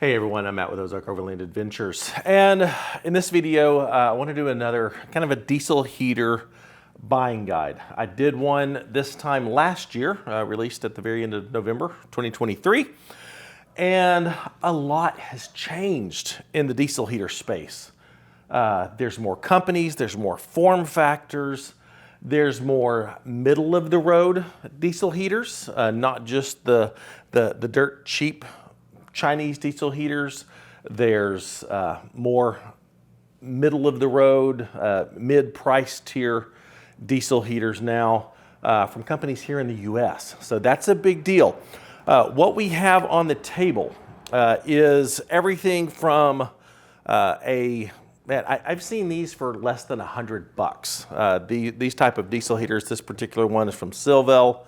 Hey everyone, I'm Matt with Ozark Overland Adventures, and in this video I want to do another kind of a diesel heater buying guide. I did one this time last year, released at the very end of November 2023, and a lot has changed in the diesel heater space. There's more companies, there's more form factors, there's more middle of the road diesel heaters, not just the dirt cheap Chinese diesel heaters. There's more middle of the road, mid-price tier diesel heaters now from companies here in the US. So that's a big deal. What we have on the table is everything from I've seen these for less than $100. These type of diesel heaters, this particular one is from Silvel.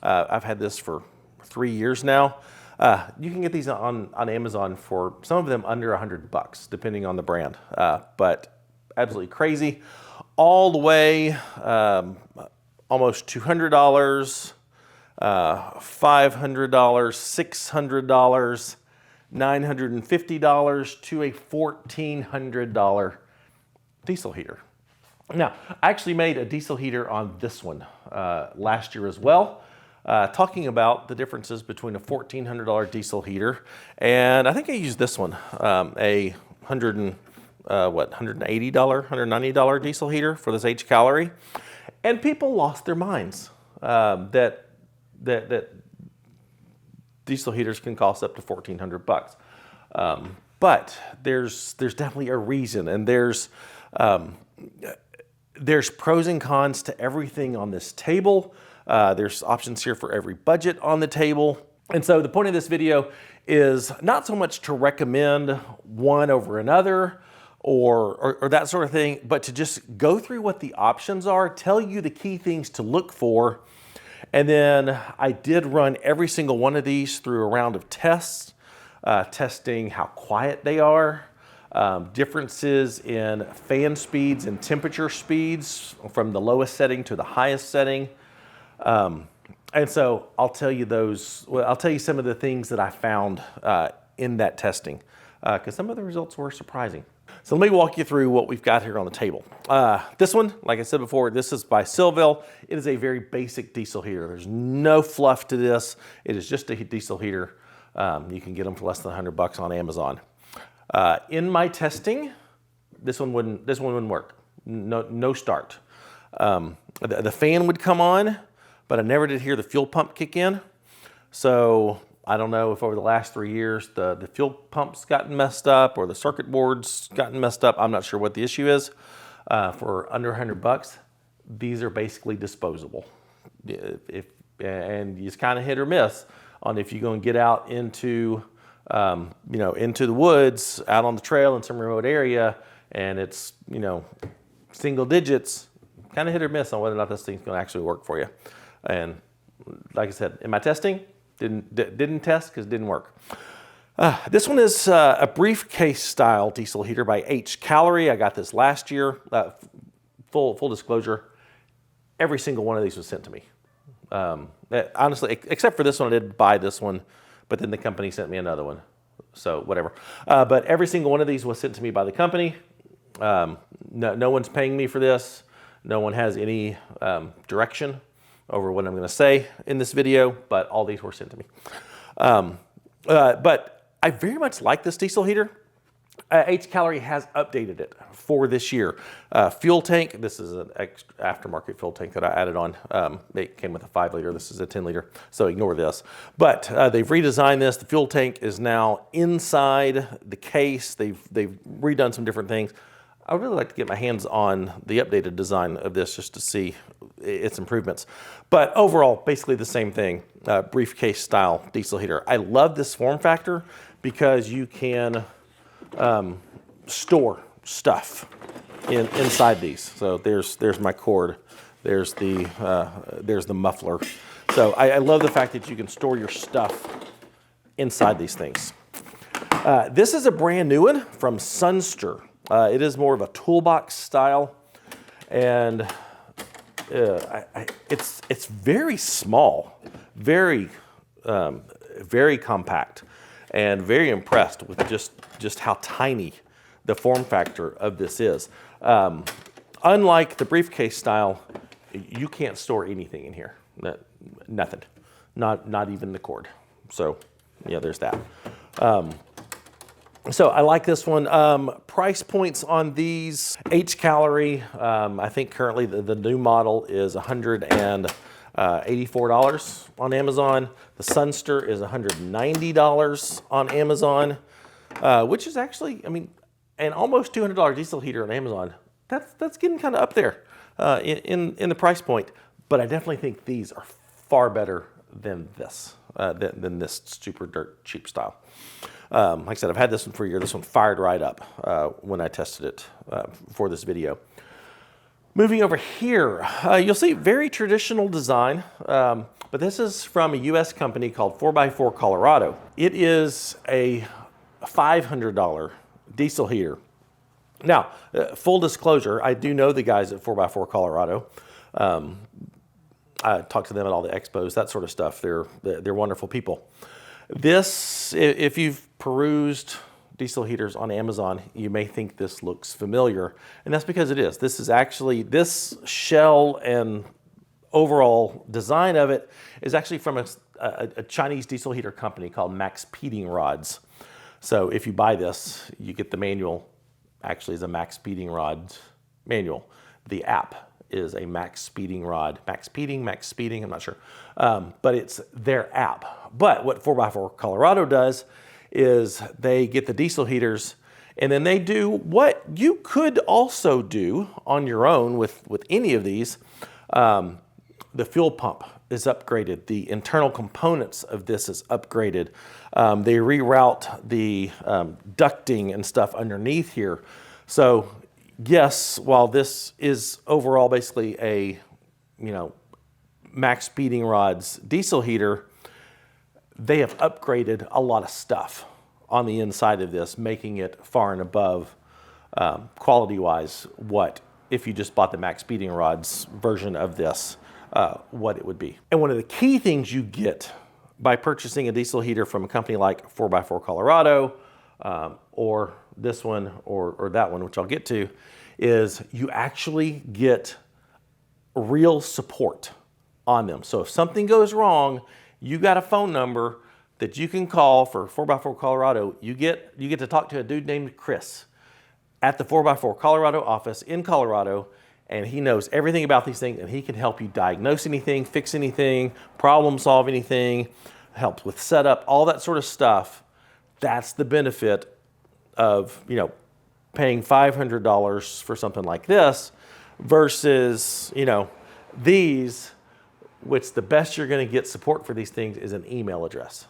I've had this for 3 years now. You can get these on Amazon for some of them under $100, depending on the brand. But absolutely crazy, all the way almost $200, $500, $600, $950 to a $1,400 diesel heater. Now, I actually made a diesel heater on this one last year as well. Talking about the differences between a $1,400 diesel heater, and I think I used this one, a $180, $190 diesel heater for this H calorie, and people lost their minds that diesel heaters can cost up to $1,400. But there's definitely a reason, and there's pros and cons to everything on this table. There's options here for every budget on the table. And so the point of this video is not so much to recommend one over another or that sort of thing, but to just go through what the options are, tell you the key things to look for. And then I did run every single one of these through a round of tests, testing how quiet they are, differences in fan speeds and temperature speeds from the lowest setting to the highest setting. And so I'll tell you I'll tell you some of the things that I found in that testing, because some of the results were surprising. So let me walk you through what we've got here on the table. This one, like I said before, this is by Silvel. It is a very basic diesel heater. There's no fluff to this. It is just a diesel heater. You can get them for less than $100 on Amazon. In my testing, this one wouldn't work. No start. The fan would come on, but I never did hear the fuel pump kick in. So I don't know if over the last 3 years the fuel pump's gotten messed up or the circuit board's gotten messed up. I'm not sure what the issue is. For under $100, these are basically disposable. And it's kind of hit or miss on if you're going to get out into into the woods, out on the trail in some remote area, and it's single digits. Kind of hit or miss on whether or not this thing's going to actually work for you. And like I said, in my testing, didn't test because it didn't work. This one is a briefcase style diesel heater by H Calorie. I got this last year. Full disclosure, every single one of these was sent to me. Honestly, except for this one, I did buy this one, but then the company sent me another one. So whatever. But every single one of these was sent to me by the company. No one's paying me for this. No one has any direction over what I'm going to say in this video, but all these were sent to me. But I very much like this diesel heater. H Calorie has updated it for this year. Fuel tank, this is an aftermarket fuel tank that I added on. It came with a 5 liter, this is a 10 liter, so ignore this. But they've redesigned this. The fuel tank is now inside the case. They've redone some different things. I would really like to get my hands on the updated design of this just to see its improvements. But overall, basically the same thing, briefcase style diesel heater. I love this form factor because you can store stuff inside these. So there's my cord, there's the muffler. So I love the fact that you can store your stuff inside these things. This is a brand new one from Sunster. It is more of a toolbox style, and it's very small, very compact. and very impressed with just how tiny the form factor of this is. Unlike the briefcase style, you can't store anything in here. Nothing. Not even the cord. So yeah, there's that. So I like this one. Price points on these, H-Calorie, I think currently the new model is $184 on Amazon. The Sunster is $190 on Amazon, which is actually, I mean, an almost $200 diesel heater on Amazon. That's getting kind of up there in the price point. But I definitely think these are far better than this, than this super dirt cheap style. Like I said, I've had this one for a year. This one fired right up when I tested it for this video. Moving over here, you'll see very traditional design, but this is from a US company called 4x4 Colorado. It is a $500 diesel heater. Now, full disclosure, I do know the guys at 4x4 Colorado. I talk to them at all the expos, that sort of stuff. They're wonderful people. This, if you've perused diesel heaters on Amazon, you may think this looks familiar, and that's because it is. This is actually, this shell and overall design of it is actually from a Chinese diesel heater company called Max Speeding Rods. So if you buy this, you get the manual, actually is a Max Speeding Rod manual. The app is a Max Speeding Rod, Max Speeding, I'm not sure. But it's their app. But what 4x4 Colorado does is they get the diesel heaters and then they do what you could also do on your own with any of these. The fuel pump is upgraded. The internal components of this is upgraded. They reroute the ducting and stuff underneath here. So yes, while this is overall basically a, Max Speeding Rods diesel heater, they have upgraded a lot of stuff on the inside of this, making it far and above quality-wise what if you just bought the Max Speeding Rods version of this, what it would be. And one of the key things you get by purchasing a diesel heater from a company like 4x4 Colorado, or this one or that one, which I'll get to, is you actually get real support on them. So if something goes wrong, you got a phone number that you can call for 4x4 Colorado. You get to talk to a dude named Chris at the 4x4 Colorado office in Colorado, and he knows everything about these things, and he can help you diagnose anything, fix anything, problem solve anything, help with setup, all that sort of stuff. That's the benefit of, paying $500 for something like this versus, these, which the best you're going to get support for these things is an email address.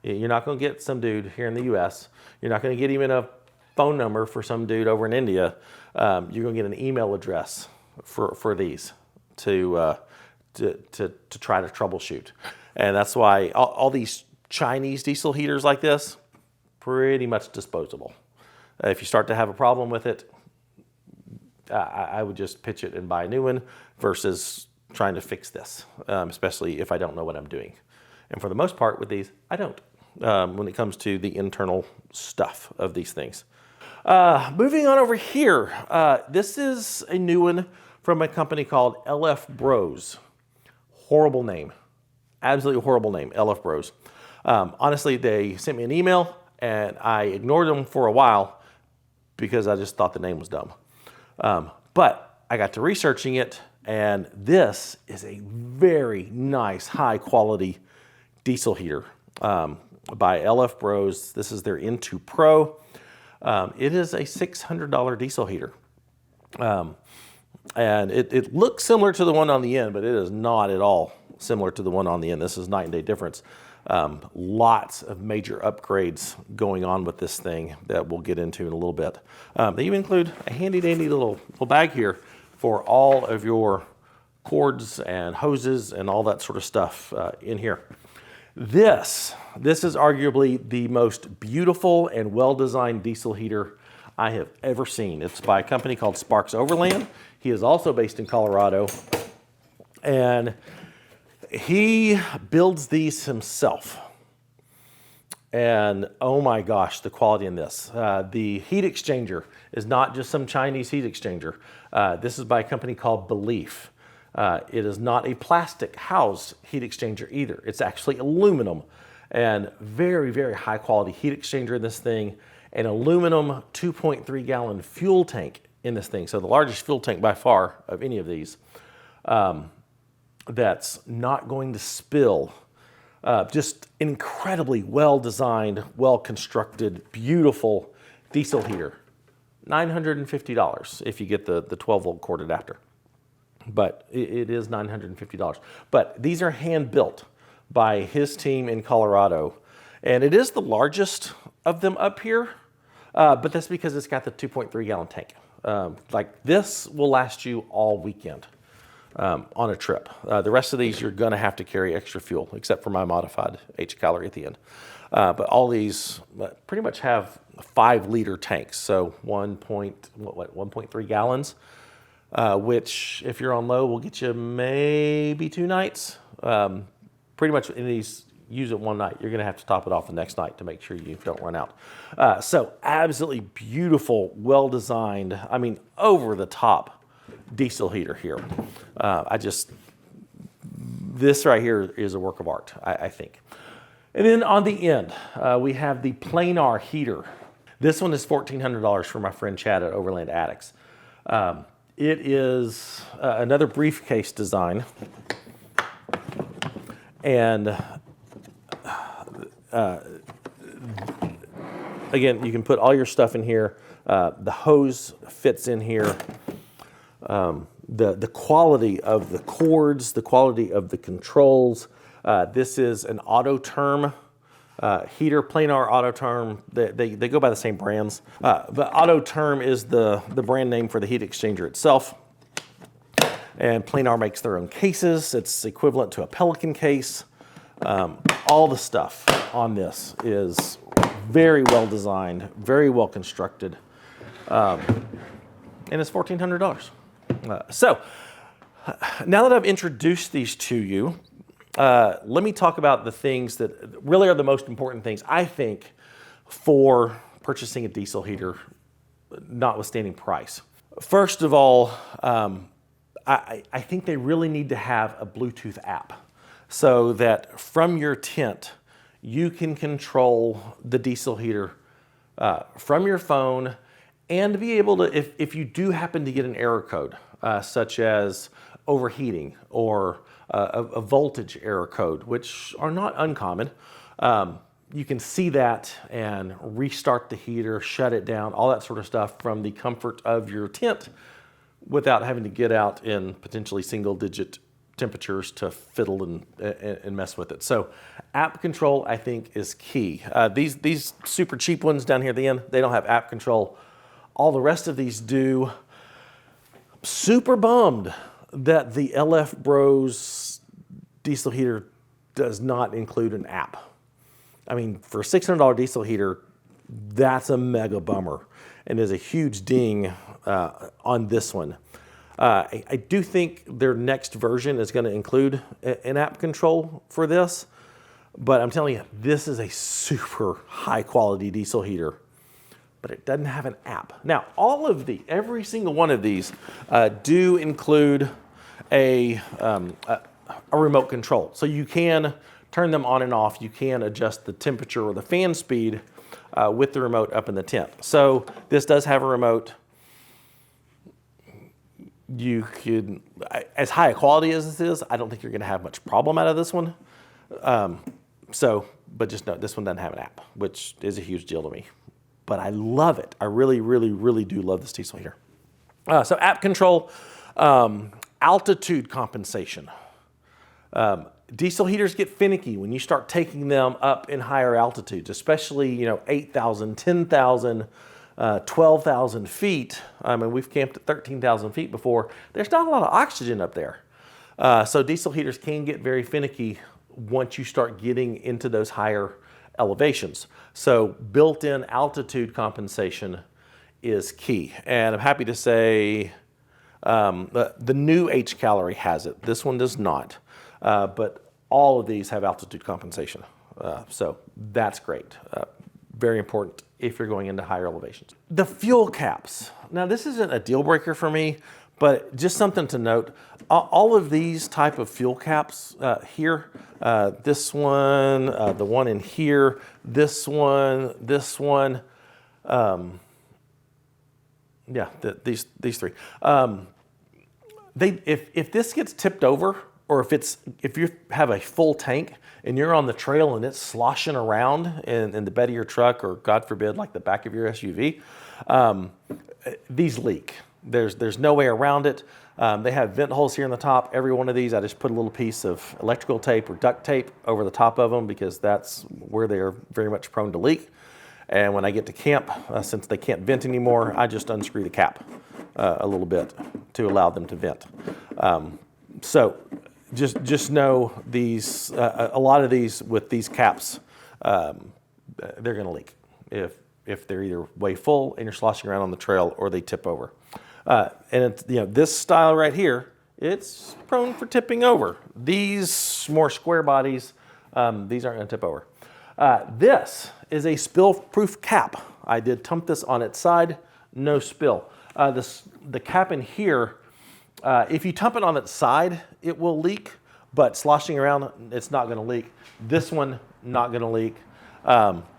You're not going to get some dude here in the US. You're not going to get even a phone number for some dude over in India. You're going to get an email address for these to try to troubleshoot. And that's why all these Chinese diesel heaters like this, pretty much disposable. If you start to have a problem with it, I would just pitch it and buy a new one versus trying to fix this, especially if I don't know what I'm doing. And for the most part with these, I don't, when it comes to the internal stuff of these things. Moving on over here, this is a new one from a company called LF Bros. Horrible name, absolutely horrible name, LF Bros. Honestly, they sent me an email and I ignored them for a while because I just thought the name was dumb. But I got to researching it, and this is a very nice, high quality diesel heater by LF Bros. This is their N2 Pro. It is a $600 diesel heater. And it looks similar to the one on the end, but it is not at all similar to the one on the end. This is night and day difference. Lots of major upgrades going on with this thing that we'll get into in a little bit. They even include a handy dandy little bag here for all of your cords and hoses and all that sort of stuff in here. This is arguably the most beautiful and well-designed diesel heater I have ever seen. It's by a company called Sparks Overland. He is also based in Colorado, and he builds these himself. And oh my gosh, the quality in this. The heat exchanger is not just some Chinese heat exchanger. This is by a company called Belief. It is not a plastic housed heat exchanger either. It's actually aluminum, and very, very high quality heat exchanger in this thing. An aluminum 2.3 gallon fuel tank in this thing. So the largest fuel tank by far of any of these. That's not going to spill. Just incredibly well designed, well constructed, beautiful diesel heater. $950 if you get the 12 volt cord adapter. But it is $950. But these are hand built by his team in Colorado. And it is the largest of them up here, but that's because it's got the 2.3 gallon tank. Like this will last you all weekend on a trip. The rest of these, you're gonna have to carry extra fuel, except for my modified H calorie at the end. But all these pretty much have 5 liter tanks. So 1.3 gallons, which if you're on low will get you maybe 2 nights. Pretty much in these, use it one night. You're gonna have to top it off the next night to make sure you don't run out. So absolutely beautiful, well-designed, I mean, over the top diesel heater here. This right here is a work of art, I think. And then on the end, we have the planar heater. This one is $1,400 for my friend Chad at Overland Addicts. It is another briefcase design. And again, you can put all your stuff in here. The hose fits in here. The quality of the cords, the quality of the controls. This is an Autoterm heater, planar Autoterm. They go by the same brands. But Autoterm is the brand name for the heat exchanger itself. And Planar makes their own cases. It's equivalent to a Pelican case. All the stuff on this is very well designed, very well constructed, and it's $1,400. So now that I've introduced these to you, let me talk about the things that really are the most important things, I think, for purchasing a diesel heater, notwithstanding price. First of all, I think they really need to have a Bluetooth app so that from your tent, you can control the diesel heater from your phone and be able to, if you do happen to get an error code, such as overheating or a voltage error code, which are not uncommon, you can see that and restart the heater, shut it down, all that sort of stuff from the comfort of your tent without having to get out in potentially single-digit temperatures to fiddle and mess with it. So app control, I think, is key. These super cheap ones down here at the end, they don't have app control. All the rest of these do. Super bummed that the LF Bros diesel heater does not include an app. I mean, for a $600 diesel heater, that's a mega bummer and is a huge ding on this one. I do think their next version is going to include an app control for this, but I'm telling you, this is a super high quality diesel heater, but it doesn't have an app. Now, every single one of these do include a remote control. So you can turn them on and off. You can adjust the temperature or the fan speed with the remote up in the tent. So this does have a remote. You could, as high a quality as this is, I don't think you're going to have much problem out of this one. But just note, this one doesn't have an app, which is a huge deal to me. But I love it. I really, really, really do love this diesel heater. So app control, altitude compensation. Diesel heaters get finicky when you start taking them up in higher altitudes, especially 8,000, 10,000, 12,000 feet. I mean, we've camped at 13,000 feet before. There's not a lot of oxygen up there. So diesel heaters can get very finicky once you start getting into those higher elevations. So built-in altitude compensation is key. And I'm happy to say the new H calorie has it. This one does not. But all of these have altitude compensation. So that's great. Very important if you're going into higher elevations. The fuel caps. Now this isn't a deal breaker for me, but just something to note. All of these type of fuel caps here, this one, the one in here, this one, yeah, these three. If this gets tipped over, or if you have a full tank and you're on the trail and it's sloshing around in the bed of your truck, or God forbid, like the back of your SUV, these leak. There's no way around it. They have vent holes here in the top. Every one of these, I just put a little piece of electrical tape or duct tape over the top of them, because that's where they are very much prone to leak. And when I get to camp, since they can't vent anymore, I just unscrew the cap a little bit to allow them to vent. So just know these, a lot of these with these caps, they're going to leak if they're either way full and you're sloshing around on the trail, or they tip over. And it's, this style right here, it's prone for tipping over. These more square bodies, these aren't going to tip over. This is a spill-proof cap. I did tump this on its side, no spill. The cap in here, if you tump it on its side, it will leak, but sloshing around, it's not going to leak. This one, not going to leak.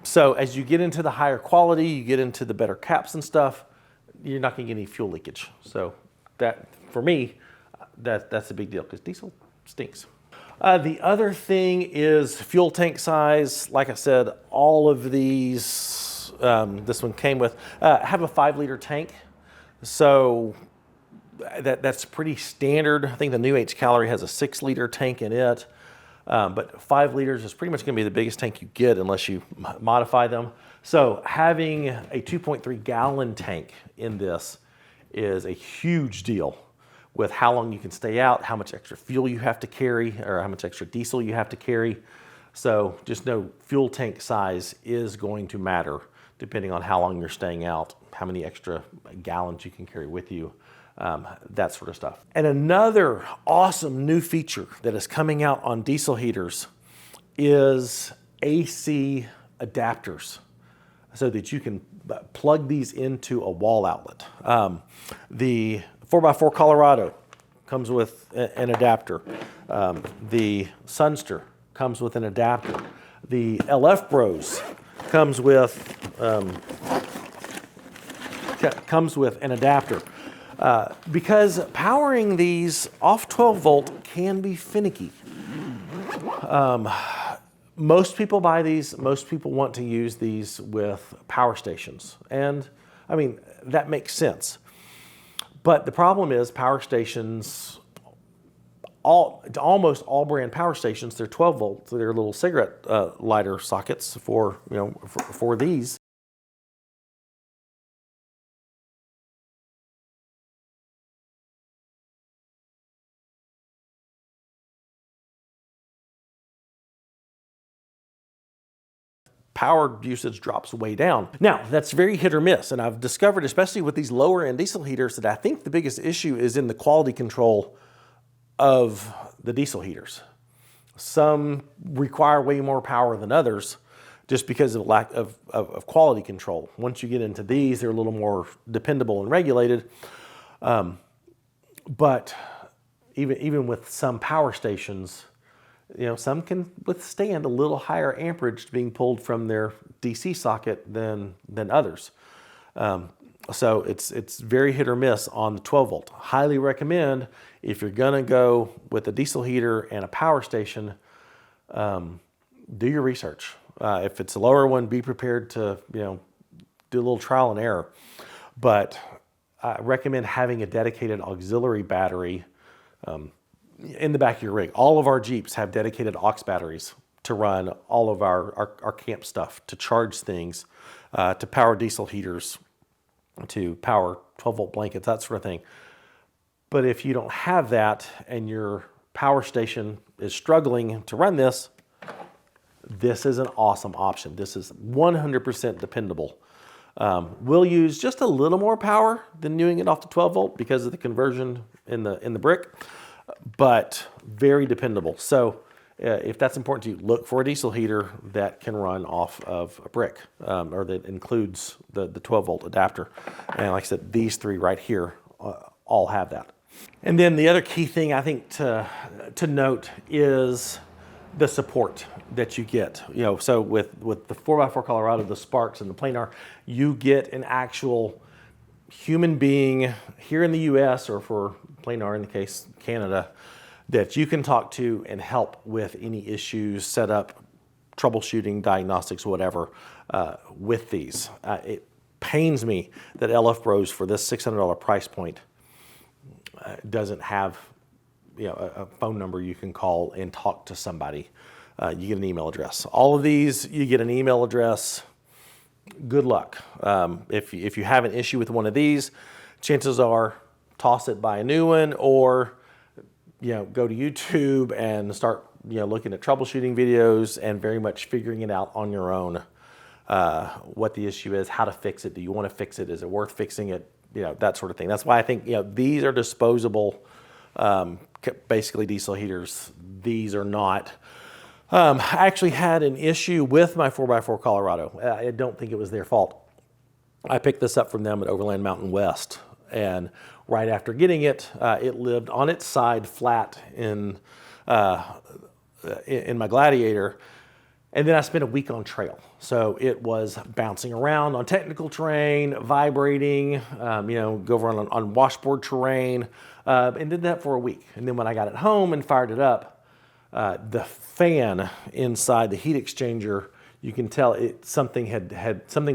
So as you get into the higher quality, you get into the better caps and stuff, you're not going to get any fuel leakage. So that, for me, that's a big deal, because diesel stinks. The other thing is fuel tank size. Like I said, all of these, this one came with, have a 5-liter tank. So that's pretty standard. I think the new H-Calorie has a 6-liter tank in it. But 5 liters is pretty much going to be the biggest tank you get unless you modify them. So having a 2.3 gallon tank in this is a huge deal with how long you can stay out, how much extra fuel you have to carry, or how much extra diesel you have to carry. So just know fuel tank size is going to matter depending on how long you're staying out, how many extra gallons you can carry with you. That sort of stuff. And another awesome new feature that is coming out on diesel heaters is AC adapters, so that you can plug these into a wall outlet. The 4x4 Colorado comes with an adapter. The Sunster comes with an adapter. The LF Bros comes with an adapter. Because powering these off 12 volt can be finicky. Most people buy these, most people want to use these with power stations. And I mean, that makes sense. But the problem is power stations, almost all brand power stations, they're 12 volt. They're little cigarette lighter sockets for these. Power usage drops way down. Now, that's very hit or miss, and I've discovered, especially with these lower end diesel heaters, that I think the biggest issue is in the quality control of the diesel heaters. Some require way more power than others just because of lack of quality control. Once you get into these, they're a little more dependable and regulated. But even with some power stations, some can withstand a little higher amperage being pulled from their DC socket than others. So it's very hit or miss on the 12 volt. Highly recommend, if you're gonna go with a diesel heater and a power station, do your research. If it's a lower one, be prepared to do a little trial and error. But I recommend having a dedicated auxiliary battery in the back of your rig. All of our Jeeps have dedicated aux batteries to run all of our camp stuff, to charge things, to power diesel heaters, to power 12 volt blankets, that sort of thing. But if you don't have that and your power station is struggling to run this, this is an awesome option. This is 100% dependable. We'll use just a little more power than doing it off the 12 volt because of the conversion in the brick, but very dependable. So if that's important to you, look for a diesel heater that can run off of a brick, or that includes the 12-volt adapter. And like I said, these three right here all have that. And then the other key thing I think to note is the support that you get. So with the 4x4 Colorado, the Sparks and the Planar, you get an actual human being here in the US, or for Planar in the case Canada, that you can talk to and help with any issues, set up, troubleshooting, diagnostics, whatever, with these. It pains me that LF Bros for this $600 price point doesn't have a phone number you can call and talk to somebody. You get an email address. All of these, you get an email address. Good luck. If you have an issue with one of these, chances are toss it, buy a new one, or go to YouTube and start looking at troubleshooting videos and very much figuring it out on your own. What the issue is, how to fix it. Do you want to fix it? Is it worth fixing it? That sort of thing. That's why I think these are disposable, basically diesel heaters. These are not. I actually had an issue with my 4x4 Colorado. I don't think it was their fault. I picked this up from them at Overland Mountain West, and right after getting it, it lived on its side flat in my Gladiator, and then I spent a week on trail. So it was bouncing around on technical terrain, vibrating, go over on washboard terrain, and did that for a week. And then when I got it home and fired it up, the fan inside the heat exchanger, you can tell something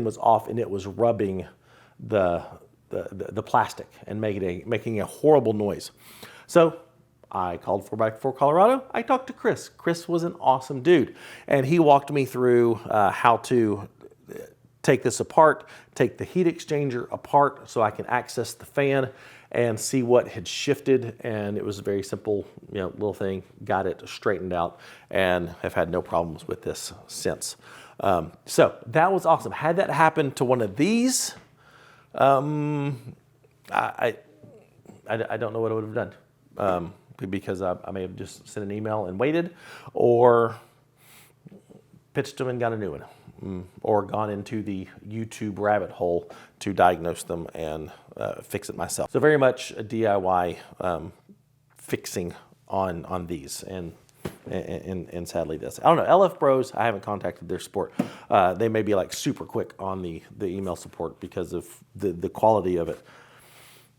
was off, and it was rubbing the plastic and making a horrible noise. So I called 4x4 Colorado. I talked to Chris. Chris was an awesome dude, and he walked me through how to take this apart, take the heat exchanger apart so I can access the fan and see what had shifted. And it was a very simple, little thing. Got it straightened out and have had no problems with this since. So that was awesome. Had that happened to one of these, I don't know what I would have done. Because I may have just sent an email and waited, or pitched them and got a new one, or gone into the YouTube rabbit hole to diagnose them and fix it myself. So very much a DIY fixing on these, and sadly this. I don't know, LF Bros, I haven't contacted their support. They may be like super quick on the email support because of the quality of it,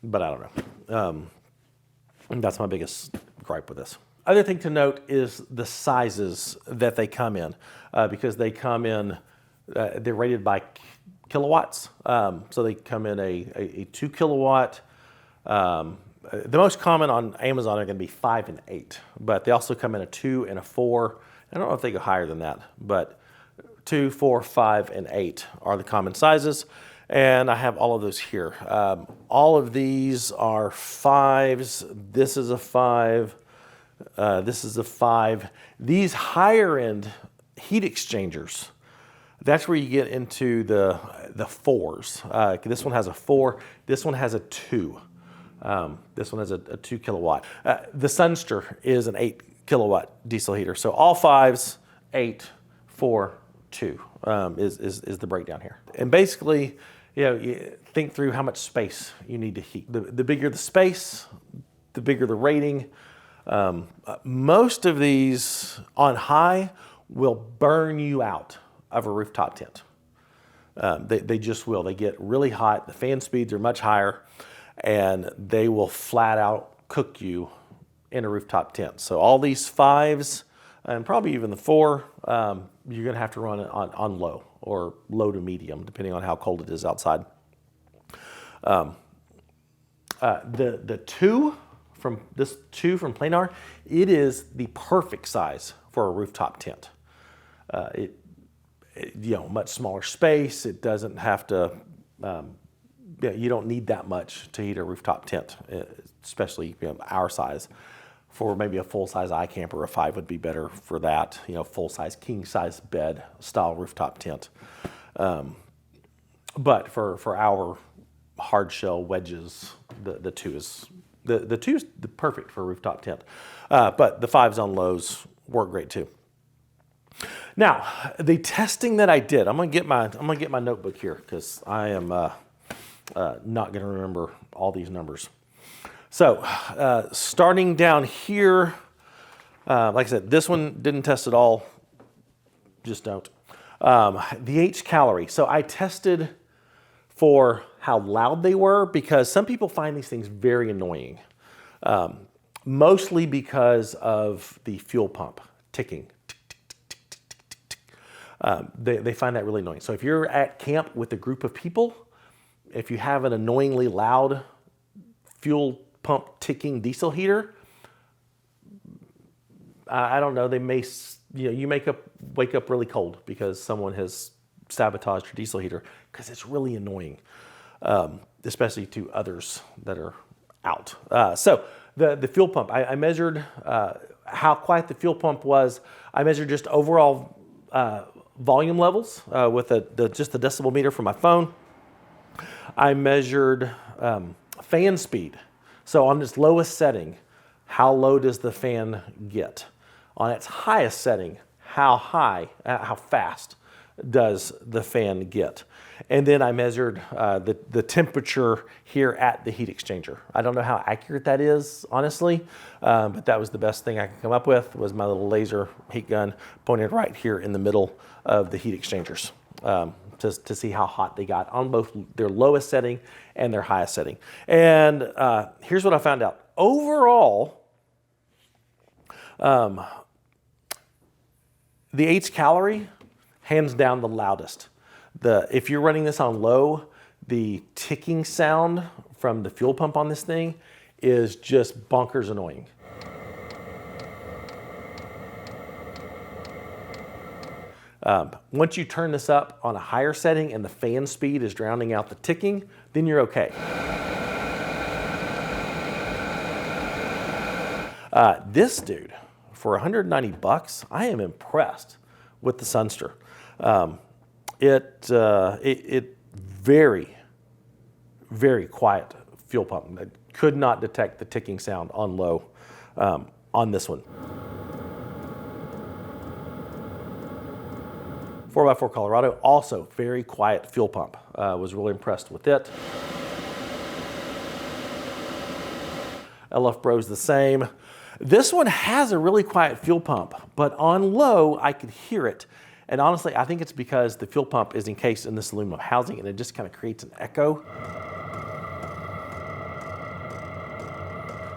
but I don't know. That's my biggest gripe with this. Other thing to note is the sizes that they come in, because they come in, they're rated by kilowatts. So they come in a 2 kilowatt. The most common on Amazon are going to be 5 and 8, but they also come in a 2 and a 4. I don't know if they go higher than that, but 2, 4, 5, and 8 are the common sizes. And I have all of those here. All of these are 5s. This is a 5. This is a 5. These higher end heat exchangers, that's where you get into the 4s. This one has a 4. This one has a 2. This one has a 2 kilowatt. The Sunster is an 8 kilowatt diesel heater. So all 5s, 8, 4, 2 is the breakdown here. And basically, you think through how much space you need to heat. The bigger the space, the bigger the rating. Most of these on high will burn you out of a rooftop tent. They just will. They get really hot. The fan speeds are much higher, and they will flat out cook you in a rooftop tent. So all these 5s, and probably even the 4, you're going to have to run it on low, or low to medium, depending on how cold it is outside. The 2 from Planar, it is the perfect size for a rooftop tent. Much smaller space. It doesn't have to. You don't need that much to heat a rooftop tent, especially our size. For maybe a full-size iCamper, a 5 would be better for that. Full-size, king-size bed style rooftop tent. But for our hard shell wedges, the 2 is the perfect for a rooftop tent. But the 5s on lows work great too. Now, the testing that I did, I'm gonna get my notebook here because I am not gonna remember all these numbers. So, starting down here, like I said, this one didn't test at all. Just don't. The H calorie. So I tested for how loud they were because some people find these things very annoying. Mostly because of the fuel pump ticking. They find that really annoying. So if you're at camp with a group of people, if you have an annoyingly loud fuel pump ticking diesel heater, I don't know, they may, you wake up really cold because someone has sabotaged your diesel heater because it's really annoying, especially to others that are out. So the fuel pump, I measured how quiet the fuel pump was. I measured just overall volume levels with just the decibel meter from my phone. I measured fan speed. So on its lowest setting, how low does the fan get? On its highest setting, how fast does the fan get? And then I measured the temperature here at the heat exchanger. I don't know how accurate that is, honestly, but that was the best thing I could come up with, was my little laser heat gun pointed right here in the middle of the heat exchangers to see how hot they got on both their lowest setting and their highest setting. And here's what I found out. Overall, the H calorie, hands down the loudest. If you're running this on low, the ticking sound from the fuel pump on this thing is just bonkers annoying. Once you turn this up on a higher setting and the fan speed is drowning out the ticking, then you're okay. This dude, for 190 bucks, I am impressed with the Sunster. It very, very quiet fuel pump. I could not detect the ticking sound on low on this one. 4x4 Colorado, also very quiet fuel pump. Was really impressed with it. LF Bro's the same. This one has a really quiet fuel pump, but on low, I could hear it. And honestly, I think it's because the fuel pump is encased in this aluminum housing and it just kind of creates an echo.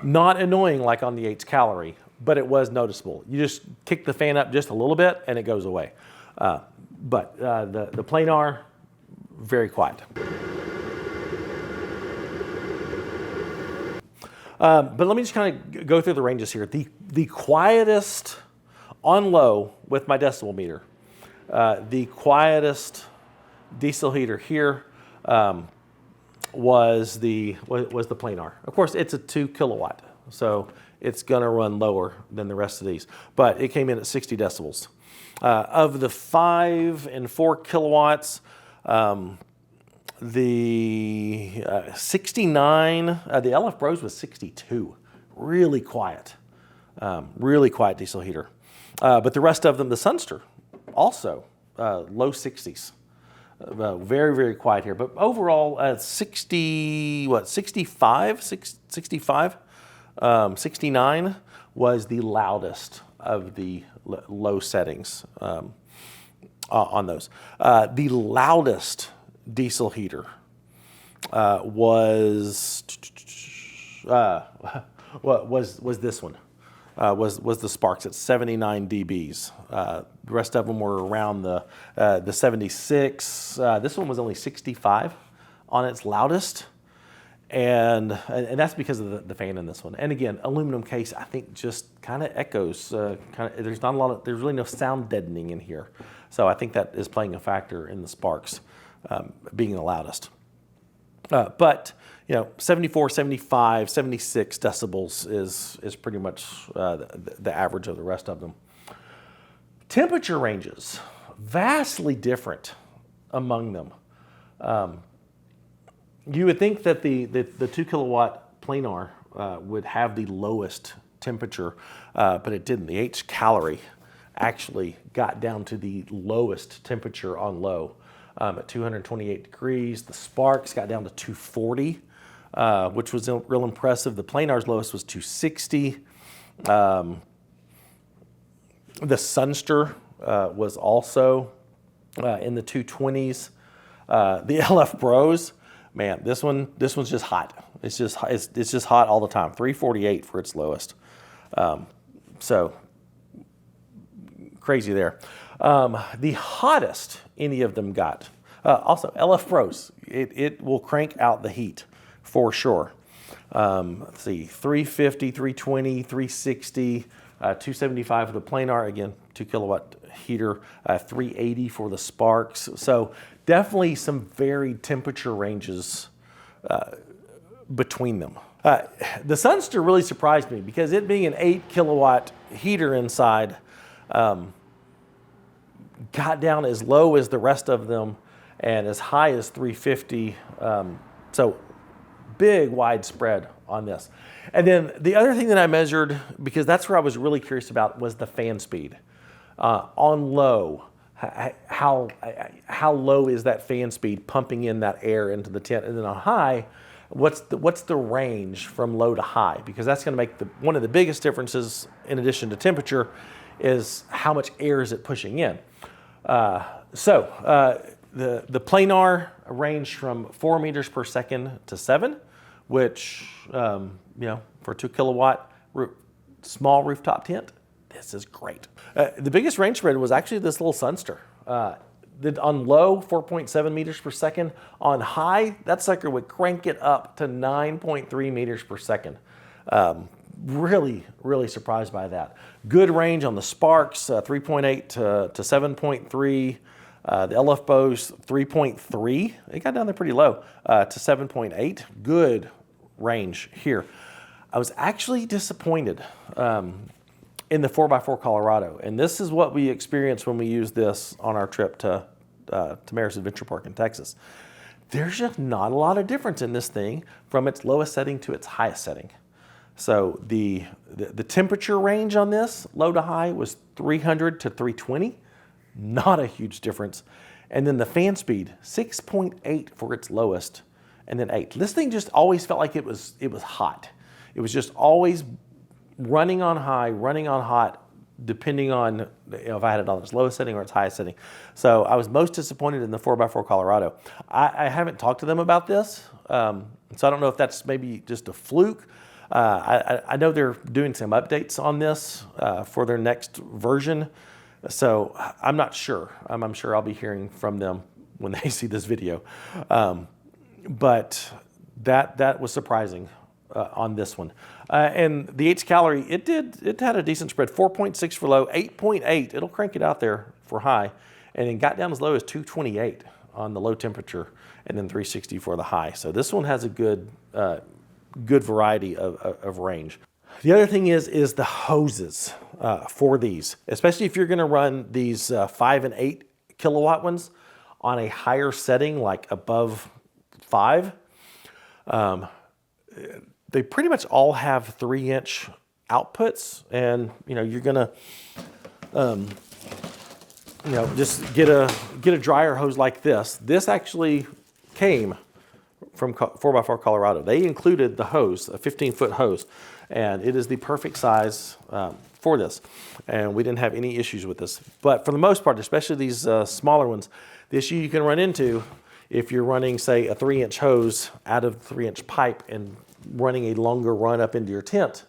Not annoying like on the H calorie, but it was noticeable. You just kick the fan up just a little bit and it goes away. But the planar, very quiet. But let me just kind of go through the ranges here. The quietest on low with my decibel meter, the quietest diesel heater here was the planar. Of course, it's a 2 kilowatt, so it's gonna run lower than the rest of these, but it came in at 60 decibels. Of the 5 and 4 kilowatts, the 69, the LF Bros was 62. Really quiet diesel heater. But the rest of them, the Sunster, also low 60s. Very, very quiet here. But overall, 65? 69 was the loudest of the low settings on those. The loudest diesel heater was this one. Was the Sparks at 79 dBs. The rest of them were around the 76. This one was only 65 on its loudest. And that's because of the fan in this one. And again, aluminum case, I think just kind of echoes. There's really no sound deadening in here. So I think that is playing a factor in the Sparks being the loudest. But 74, 75, 76 decibels is pretty much the average of the rest of them. Temperature ranges, vastly different among them. You would think that the 2 kilowatt planar would have the lowest temperature, but it didn't. The H calorie actually got down to the lowest temperature on low at 228 degrees. The sparks got down to 240, which was real impressive. The planar's lowest was 260. The Sunster was also in the 220s. The LF Bros, man, this one's just hot. It's just hot all the time. 348 for its lowest. So crazy there. The hottest any of them got. Also, LF Pros, it will crank out the heat for sure. Let's see, 350, 320, 360, 275 for the planar, again, 2 kilowatt heater, 380 for the sparks. So definitely some varied temperature ranges between them. The Sunster really surprised me because it being an 8 kilowatt heater inside, got down as low as the rest of them and as high as 350. So big widespread on this. And then the other thing that I measured, because that's where I was really curious about, was the fan speed. On low, how low is that fan speed pumping in that air into the tent? And then on high, what's the range from low to high? Because that's going to make one of the biggest differences, in addition to temperature, is how much air is it pushing in. The planar ranged from 4 meters per second to 7, which, for a 2 kilowatt small rooftop tent, this is great. The biggest range spread was actually this little Sunster. On low, 4.7 meters per second. On high, that sucker would crank it up to 9.3 meters per second. Really, really surprised by that. Good range on the sparks, 3.8 to 7.3. The LF Bows, 3.3. It got down there pretty low to 7.8. Good range here. I was actually disappointed in the 4x4 Colorado. And this is what we experienced when we used this on our trip to Maris Adventure Park in Texas. There's just not a lot of difference in this thing from its lowest setting to its highest setting. So the temperature range on this, low to high, was 300 to 320. Not a huge difference. And then the fan speed, 6.8 for its lowest, and then 8. This thing just always felt like it was hot. It was just always running on high, running on hot, depending on if I had it on its lowest setting or its highest setting. So I was most disappointed in the 4x4 Colorado. I haven't talked to them about this, so I don't know if that's maybe just a fluke. I know they're doing some updates on this for their next version, so I'm not sure. I'm sure I'll be hearing from them when they see this video. But that was surprising on this one. And the H calorie, it had a decent spread, 4.6 for low, 8.8. It'll crank it out there for high, and then got down as low as 228 on the low temperature, and then 360 for the high. So this one has a good variety of range. The other thing is the hoses for these, especially if you're going to run these 5 and 8 kilowatt ones on a higher setting, like above 5. They pretty much all have 3-inch outputs, and you're gonna just get a dryer hose like this. This actually came from 4x4 Colorado. They included the hose, a 15-foot hose, and it is the perfect size for this. And we didn't have any issues with this. But for the most part, especially these smaller ones, the issue you can run into if you're running, say, a 3-inch hose out of the 3-inch pipe and running a longer run up into your tent,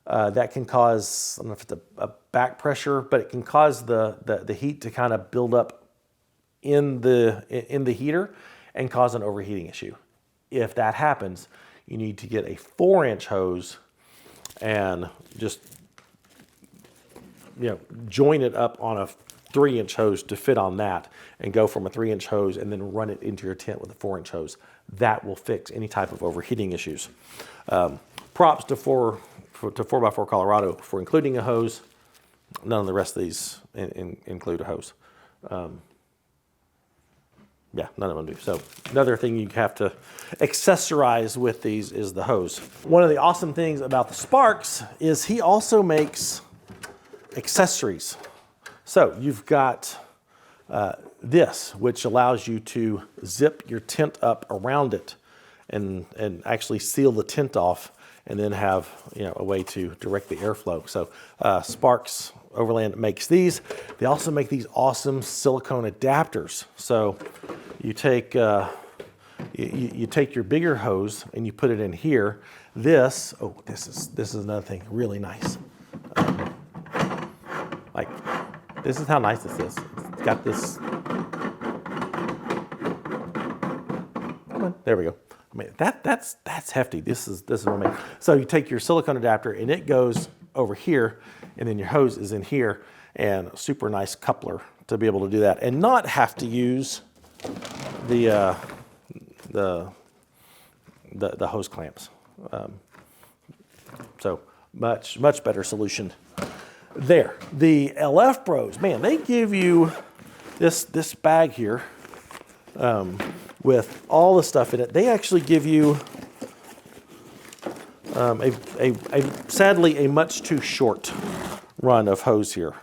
that can cause, I don't know if it's a back pressure, but it can cause the heat to kind of build up in the heater and cause an overheating issue. If that happens, you need to get a 4-inch hose and just join it up on a 3-inch hose to fit on that, and go from a 3-inch hose and then run it into your tent with a 4-inch hose. That will fix any type of overheating issues. Props to 4x4 Colorado for including a hose. None of the rest of these include a hose. Yeah, none of them do. So another thing you have to accessorize with these is the hose. One of the awesome things about the Sparks is he also makes accessories. So you've got this, which allows you to zip your tent up around it and actually seal the tent off, and then have a way to direct the airflow. So Sparks Overland makes these. They also make these awesome silicone adapters. So you take you take your bigger hose and you put it in here. This is another thing really nice. Like, this is how nice this is. It's got this. Come on, there we go. I mean, that's hefty. This is what I mean. So you take your silicone adapter and it goes over here, and then your hose is in here, and a super nice coupler to be able to do that and not have to use the hose clamps. So much better solution there. The LF Bros, man, they give you this bag here with all the stuff in it. They actually give you sadly a much too short run of hose here.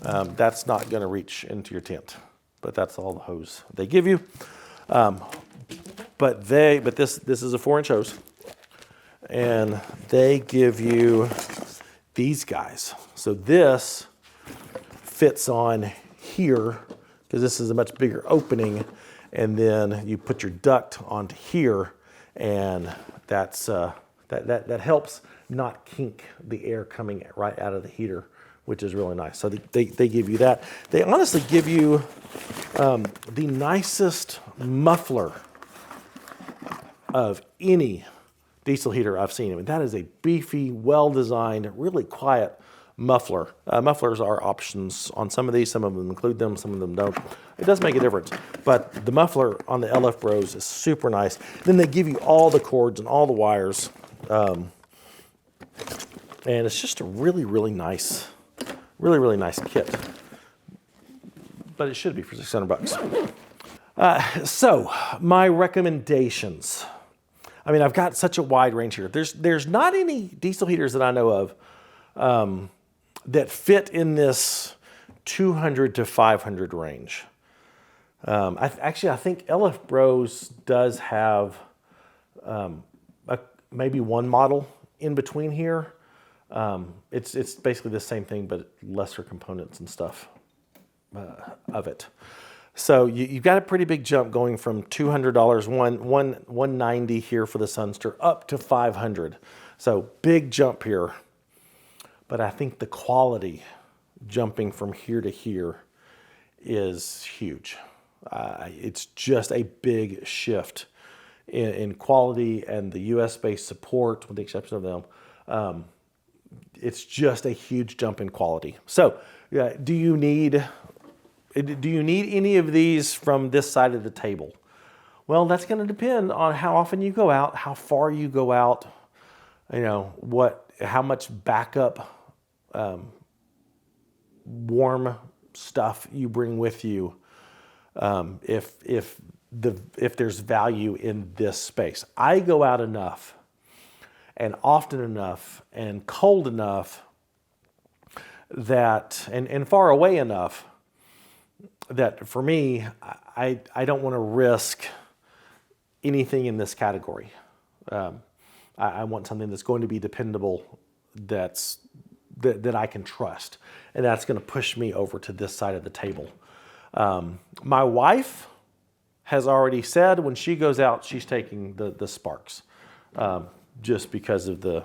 That's not going to reach into your tent, but that's all the hose they give you. But this is a 4-inch hose, and they give you these guys. So this fits on here because this is a much bigger opening, and then you put your duct onto here, and that's that helps not kink the air coming right out of the heater, which is really nice. So they give you that. They honestly give you the nicest muffler of any diesel heater I've seen. I mean, that is a beefy, well-designed, really quiet muffler. Mufflers are options on some of these. Some of them include them, some of them don't. It does make a difference. But the muffler on the LF Bros is super nice. Then they give you all the cords and all the wires. And it's just a really nice kit. But it should be for $600. So my recommendations. I mean, I've got such a wide range here. There's not any diesel heaters that I know of that fit in this 200 to 500 range. I think LF Bros does have maybe one model in between here. It's basically the same thing, but lesser components and stuff of it. So you've got a pretty big jump going from $200, $190 here for the Sunster, up to $500. So big jump here. But I think the quality jumping from here to here is huge. It's just a big shift in quality and the US-based support, with the exception of them. It's just a huge jump in quality. So do you need any of these from this side of the table? Well, that's going to depend on how often you go out, how far you go out, how much backup warm stuff you bring with you. If there's value in this space. I go out enough and often enough and cold enough that and far away enough that for me, I don't want to risk anything in this category. I want something that's going to be dependable, that I can trust, and that's going to push me over to this side of the table. My wife has already said when she goes out, she's taking the Sparks, just because of the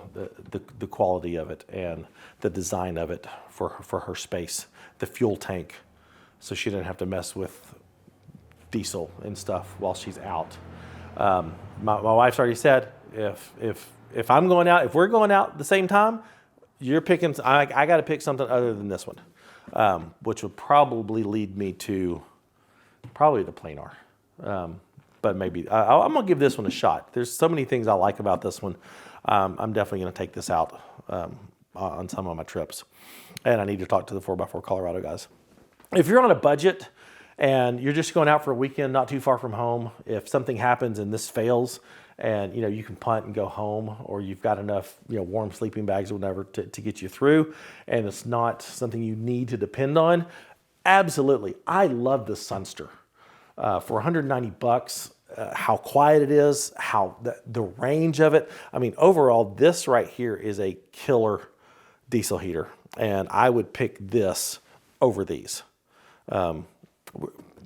quality of it and the design of it for her space, the fuel tank, so she didn't have to mess with diesel and stuff while she's out. My wife's already said if I'm going out, if we're going out at the same time, you're picking. I got to pick something other than this one, which would probably lead me to probably the planar. But maybe I'm gonna give this one a shot. There's so many things I like about this one. I'm definitely gonna take this out on some of my trips, and I need to talk to the 4x4 Colorado guys. If you're on a budget and you're just going out for a weekend, not too far from home. If something happens and this fails, and you can punt and go home, or you've got enough warm sleeping bags or whatever to get you through, and it's not something you need to depend on, absolutely. I love this Sunster for 190 bucks. How quiet it is, how the range of it. I mean, overall, this right here is a killer diesel heater, and I would pick this over these.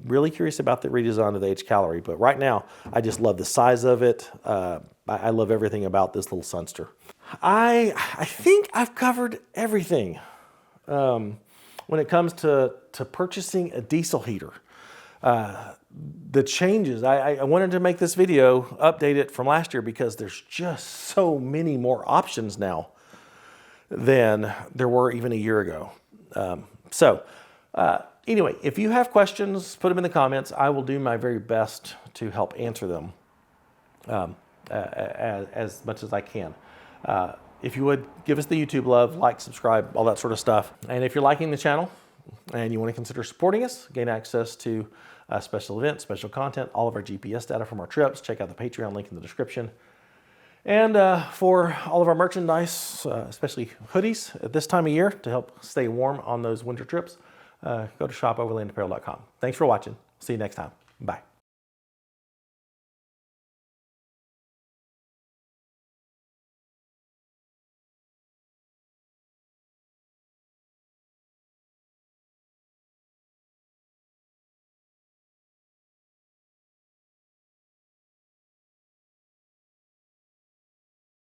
Really curious about the redesign of the H-Calorie, but right now, I just love the size of it. I love everything about this little Sunster. I think I've covered everything when it comes to purchasing a diesel heater. The changes, I wanted to make this video, update it from last year, because there's just so many more options now than there were even a year ago. Anyway, if you have questions, put them in the comments. I will do my very best to help answer them as much as I can. If you would, give us the YouTube love, like, subscribe, all that sort of stuff. And if you're liking the channel and you want to consider supporting us, gain access to special events, special content, all of our GPS data from our trips, check out the Patreon link in the description. And for all of our merchandise, especially hoodies at this time of year to help stay warm on those winter trips, go to shopoverlandapparel.com. Thanks for watching. See you next time. Bye.